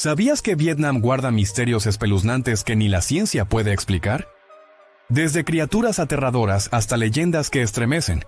¿Sabías que Vietnam guarda misterios espeluznantes que ni la ciencia puede explicar? Desde criaturas aterradoras hasta leyendas que estremecen,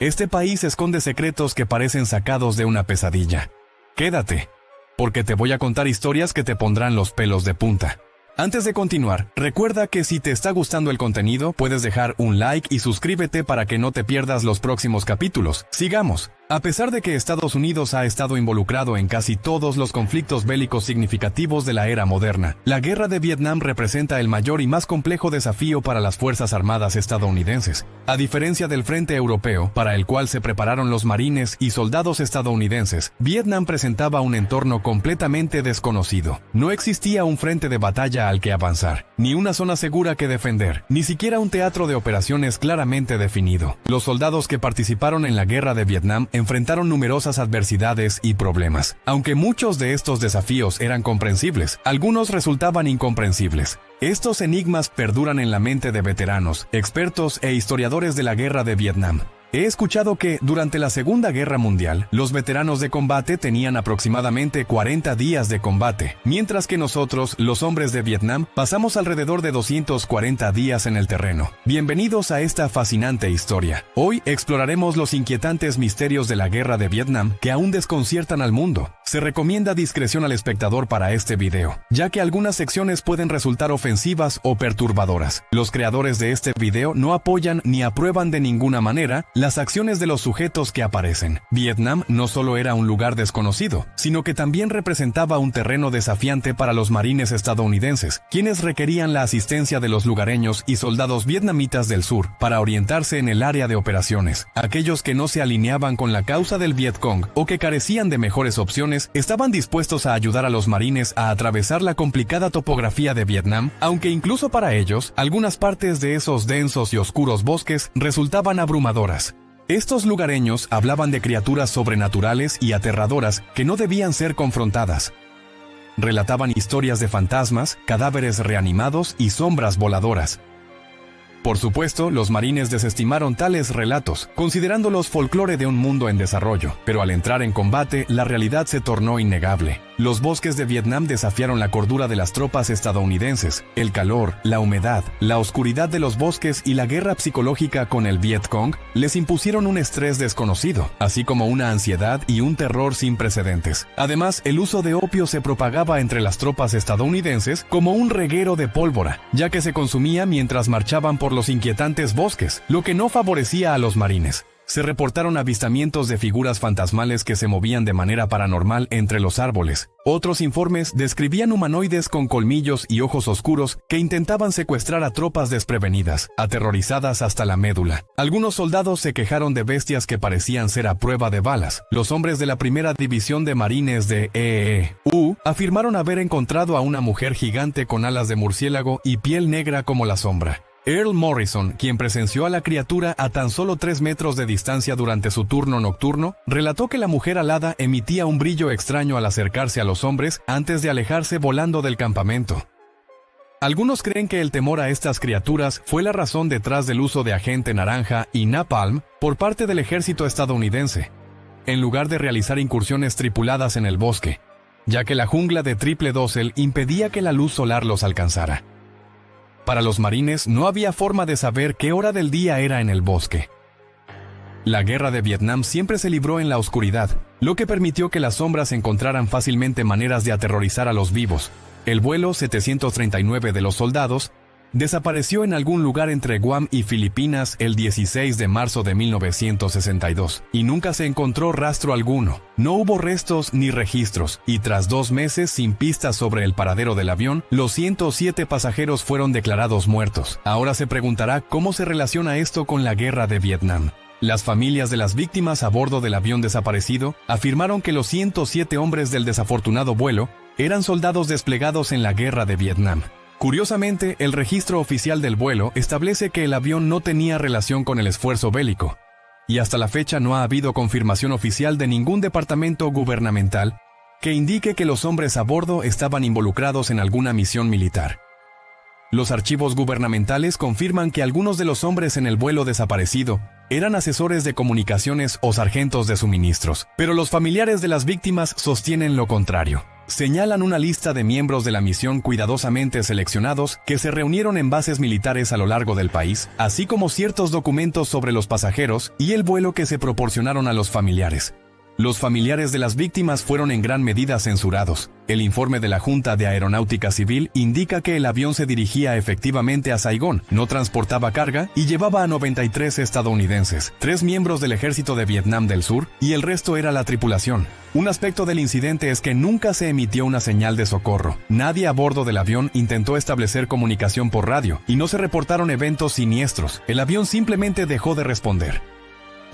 este país esconde secretos que parecen sacados de una pesadilla. Quédate, porque te voy a contar historias que te pondrán los pelos de punta. Antes de continuar, recuerda que si te está gustando el contenido, puedes dejar un like y suscríbete para que no te pierdas los próximos capítulos. Sigamos. A pesar de que Estados Unidos ha estado involucrado en casi todos los conflictos bélicos significativos de la era moderna, la Guerra de Vietnam representa el mayor y más complejo desafío para las Fuerzas Armadas estadounidenses. A diferencia del frente europeo, para el cual se prepararon los marines y soldados estadounidenses, Vietnam presentaba un entorno completamente desconocido. No existía un frente de batalla al que avanzar, ni una zona segura que defender, ni siquiera un teatro de operaciones claramente definido. Los soldados que participaron en la Guerra de Vietnam enfrentaron numerosas adversidades y problemas. Aunque muchos de estos desafíos eran comprensibles, algunos resultaban incomprensibles. Estos enigmas perduran en la mente de veteranos, expertos e historiadores de la Guerra de Vietnam. He escuchado que, durante la Segunda Guerra Mundial, los veteranos de combate tenían aproximadamente 40 días de combate, mientras que nosotros, los hombres de Vietnam, pasamos alrededor de 240 días en el terreno. Bienvenidos a esta fascinante historia. Hoy exploraremos los inquietantes misterios de la Guerra de Vietnam que aún desconciertan al mundo. Se recomienda discreción al espectador para este video, ya que algunas secciones pueden resultar ofensivas o perturbadoras. Los creadores de este video no apoyan ni aprueban de ninguna manera las acciones de los sujetos que aparecen. Vietnam no solo era un lugar desconocido, sino que también representaba un terreno desafiante para los marines estadounidenses, quienes requerían la asistencia de los lugareños y soldados vietnamitas del sur para orientarse en el área de operaciones. Aquellos que no se alineaban con la causa del Vietcong o que carecían de mejores opciones estaban dispuestos a ayudar a los marines a atravesar la complicada topografía de Vietnam, aunque incluso para ellos, algunas partes de esos densos y oscuros bosques resultaban abrumadoras. Estos lugareños hablaban de criaturas sobrenaturales y aterradoras que no debían ser confrontadas. Relataban historias de fantasmas, cadáveres reanimados y sombras voladoras. Por supuesto, los marines desestimaron tales relatos, considerándolos folclore de un mundo en desarrollo, pero al entrar en combate, la realidad se tornó innegable. Los bosques de Vietnam desafiaron la cordura de las tropas estadounidenses. El calor, la humedad, la oscuridad de los bosques y la guerra psicológica con el Vietcong les impusieron un estrés desconocido, así como una ansiedad y un terror sin precedentes. Además, el uso de opio se propagaba entre las tropas estadounidenses como un reguero de pólvora, ya que se consumía mientras marchaban por los inquietantes bosques, lo que no favorecía a los marines. Se reportaron avistamientos de figuras fantasmales que se movían de manera paranormal entre los árboles. Otros informes describían humanoides con colmillos y ojos oscuros que intentaban secuestrar a tropas desprevenidas, aterrorizadas hasta la médula. Algunos soldados se quejaron de bestias que parecían ser a prueba de balas. Los hombres de la primera división de marines de EEU afirmaron haber encontrado a una mujer gigante con alas de murciélago y piel negra como la sombra. Earl Morrison, quien presenció a la criatura a tan solo 3 metros de distancia durante su turno nocturno, relató que la mujer alada emitía un brillo extraño al acercarse a los hombres antes de alejarse volando del campamento. Algunos creen que el temor a estas criaturas fue la razón detrás del uso de agente naranja y napalm por parte del ejército estadounidense, en lugar de realizar incursiones tripuladas en el bosque, ya que la jungla de triple dosel impedía que la luz solar los alcanzara. Para los marines no había forma de saber qué hora del día era en el bosque. La Guerra de Vietnam siempre se libró en la oscuridad, lo que permitió que las sombras encontraran fácilmente maneras de aterrorizar a los vivos. El vuelo 739 de los soldados desapareció en algún lugar entre Guam y Filipinas el 16 de marzo de 1962, y nunca se encontró rastro alguno. No hubo restos ni registros, y tras 2 meses sin pistas sobre el paradero del avión, los 107 pasajeros fueron declarados muertos. Ahora se preguntará cómo se relaciona esto con la Guerra de Vietnam. Las familias de las víctimas a bordo del avión desaparecido afirmaron que los 107 hombres del desafortunado vuelo eran soldados desplegados en la Guerra de Vietnam. Curiosamente, el registro oficial del vuelo establece que el avión no tenía relación con el esfuerzo bélico, y hasta la fecha no ha habido confirmación oficial de ningún departamento gubernamental que indique que los hombres a bordo estaban involucrados en alguna misión militar. Los archivos gubernamentales confirman que algunos de los hombres en el vuelo desaparecido eran asesores de comunicaciones o sargentos de suministros, pero los familiares de las víctimas sostienen lo contrario. señalan una lista de miembros de la misión cuidadosamente seleccionados que se reunieron en bases militares a lo largo del país, así como ciertos documentos sobre los pasajeros y el vuelo que se proporcionaron a los familiares. Los familiares de las víctimas fueron en gran medida censurados. El informe de la Junta de Aeronáutica Civil indica que el avión se dirigía efectivamente a Saigón, no transportaba carga y llevaba a 93 estadounidenses, 3 miembros del ejército de Vietnam del Sur y el resto era la tripulación. Un aspecto del incidente es que nunca se emitió una señal de socorro. Nadie a bordo del avión intentó establecer comunicación por radio y no se reportaron eventos siniestros. El avión simplemente dejó de responder.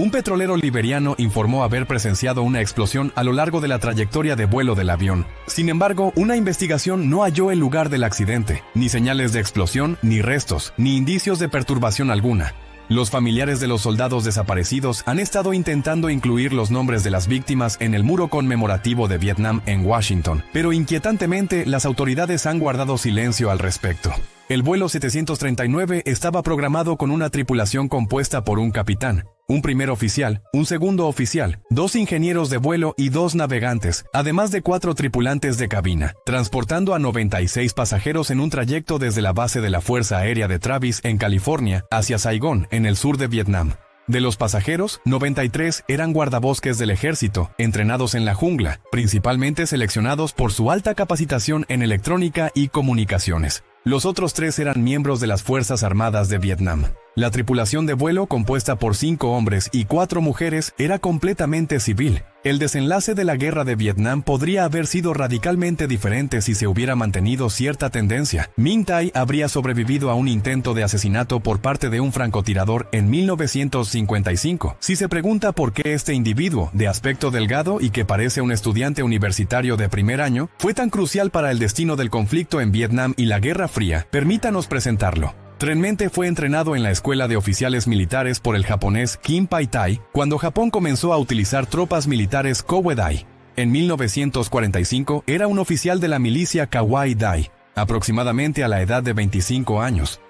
Un petrolero liberiano informó haber presenciado una explosión a lo largo de la trayectoria de vuelo del avión. Sin embargo, una investigación no halló el lugar del accidente, ni señales de explosión, ni restos, ni indicios de perturbación alguna. Los familiares de los soldados desaparecidos han estado intentando incluir los nombres de las víctimas en el muro conmemorativo de Vietnam en Washington, pero inquietantemente las autoridades han guardado silencio al respecto. El vuelo 739 estaba programado con una tripulación compuesta por un capitán, un primer oficial, un segundo oficial, 2 ingenieros de vuelo y 2 navegantes, además de 4 tripulantes de cabina, transportando a 96 pasajeros en un trayecto desde la base de la Fuerza Aérea de Travis en California hacia Saigón, en el sur de Vietnam. De los pasajeros, 93 eran guardabosques del ejército, entrenados en la jungla, principalmente seleccionados por su alta capacitación en electrónica y comunicaciones. Los otros 3 eran miembros de las Fuerzas Armadas de Vietnam. La tripulación de vuelo, compuesta por 5 hombres y 4 mujeres, era completamente civil. El desenlace de la guerra de Vietnam podría haber sido radicalmente diferente si se hubiera mantenido cierta tendencia. Minh Thai habría sobrevivido a un intento de asesinato por parte de un francotirador en 1955. Si se pregunta por qué este individuo, de aspecto delgado y que parece un estudiante universitario de primer año, fue tan crucial para el destino del conflicto en Vietnam y la Guerra Fría, permítanos presentarlo. Trinh Minh fue entrenado en la escuela de oficiales militares por el japonés Kim Pai-tai cuando Japón comenzó a utilizar tropas militares Kowe-dai. En 1945 era un oficial de la milicia Kawai-dai, aproximadamente a la edad de 25 años.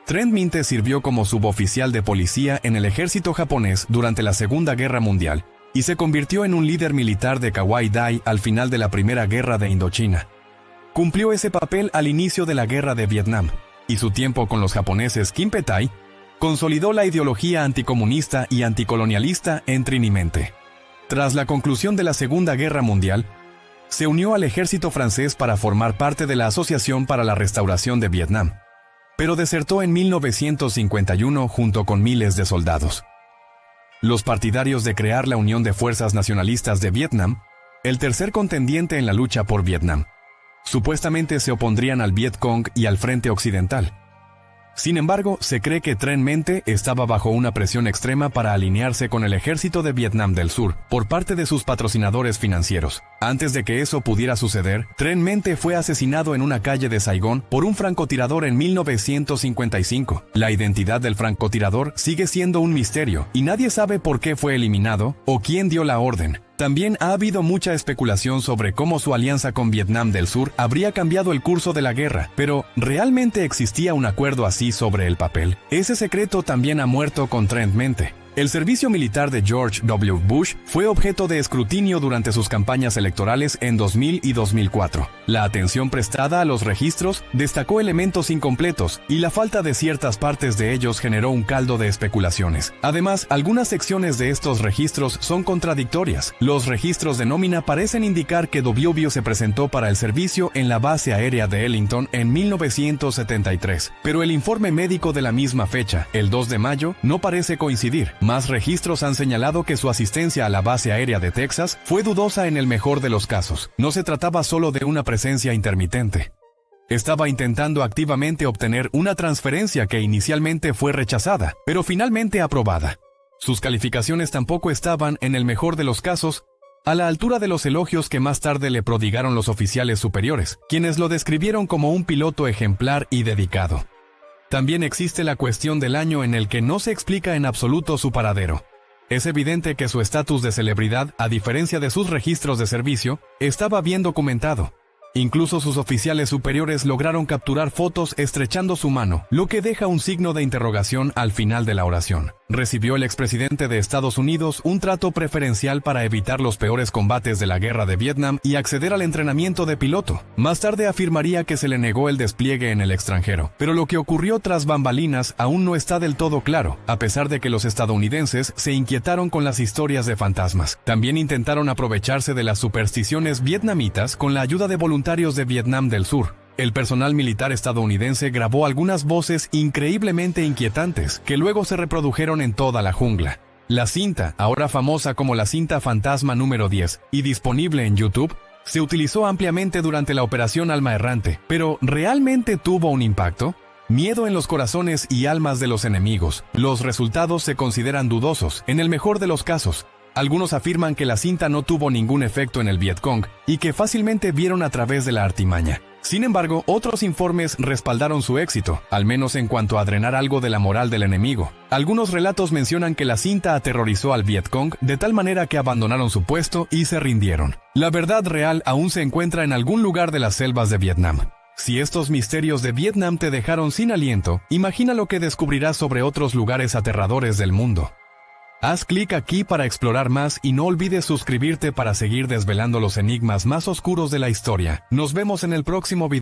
Trinh Minh sirvió como suboficial de policía en el ejército japonés durante la Segunda Guerra Mundial y se convirtió en un líder militar de Kawai-dai al final de la Primera Guerra de Indochina. Cumplió ese papel al inicio de la Guerra de Vietnam, y su tiempo con los japoneses Kim Pai-tai consolidó la ideología anticomunista y anticolonialista en Trinh Minh. Tras la conclusión de la Segunda Guerra Mundial, se unió al ejército francés para formar parte de la Asociación para la Restauración de Vietnam, pero desertó en 1951 junto con miles de soldados. Los partidarios de crear la Unión de Fuerzas Nacionalistas de Vietnam, el tercer contendiente en la lucha por Vietnam, supuestamente se opondrían al Viet Cong y al Frente Occidental. Sin embargo, se cree que Trinh Minh estaba bajo una presión extrema para alinearse con el ejército de Vietnam del Sur por parte de sus patrocinadores financieros. Antes de que eso pudiera suceder, Trinh Minh fue asesinado en una calle de Saigón por un francotirador en 1955. La identidad del francotirador sigue siendo un misterio y nadie sabe por qué fue eliminado o quién dio la orden. También ha habido mucha especulación sobre cómo su alianza con Vietnam del Sur habría cambiado el curso de la guerra, pero ¿realmente existía un acuerdo así sobre el papel? Ese secreto también ha muerto con Trinh Minh. El servicio militar de George W. Bush fue objeto de escrutinio durante sus campañas electorales en 2000 y 2004. La atención prestada a los registros destacó elementos incompletos y la falta de ciertas partes de ellos generó un caldo de especulaciones. Además, algunas secciones de estos registros son contradictorias. Los registros de nómina parecen indicar que W. se presentó para el servicio en la base aérea de Ellington en 1973, pero el informe médico de la misma fecha, el 2 de mayo, no parece coincidir. Más registros han señalado que su asistencia a la base aérea de Texas fue dudosa en el mejor de los casos. No se trataba solo de una presencia intermitente. Estaba intentando activamente obtener una transferencia que inicialmente fue rechazada, pero finalmente aprobada. Sus calificaciones tampoco estaban, en el mejor de los casos, a la altura de los elogios que más tarde le prodigaron los oficiales superiores, quienes lo describieron como un piloto ejemplar y dedicado. También existe la cuestión del año en el que no se explica en absoluto su paradero. Es evidente que su estatus de celebridad, a diferencia de sus registros de servicio, estaba bien documentado. Incluso sus oficiales superiores lograron capturar fotos estrechando su mano, lo que deja un signo de interrogación al final de la oración. Recibió el expresidente de Estados Unidos un trato preferencial para evitar los peores combates de la guerra de Vietnam y acceder al entrenamiento de piloto. Más tarde afirmaría que se le negó el despliegue en el extranjero. Pero lo que ocurrió tras bambalinas aún no está del todo claro, a pesar de que los estadounidenses se inquietaron con las historias de fantasmas. También intentaron aprovecharse de las supersticiones vietnamitas con la ayuda de voluntarios de Vietnam del Sur. El personal militar estadounidense grabó algunas voces increíblemente inquietantes que luego se reprodujeron en toda la jungla. La cinta, ahora famosa como la cinta fantasma número 10 y disponible en YouTube, se utilizó ampliamente durante la Operación Alma Errante, pero ¿realmente tuvo un impacto? Miedo en los corazones y almas de los enemigos. Los resultados se consideran dudosos, en el mejor de los casos. Algunos afirman que la cinta no tuvo ningún efecto en el Vietcong y que fácilmente vieron a través de la artimaña. Sin embargo, otros informes respaldaron su éxito, al menos en cuanto a drenar algo de la moral del enemigo. Algunos relatos mencionan que la cinta aterrorizó al Vietcong de tal manera que abandonaron su puesto y se rindieron. La verdad real aún se encuentra en algún lugar de las selvas de Vietnam. Si estos misterios de Vietnam te dejaron sin aliento, imagina lo que descubrirás sobre otros lugares aterradores del mundo. Haz clic aquí para explorar más y no olvides suscribirte para seguir desvelando los enigmas más oscuros de la historia. Nos vemos en el próximo video.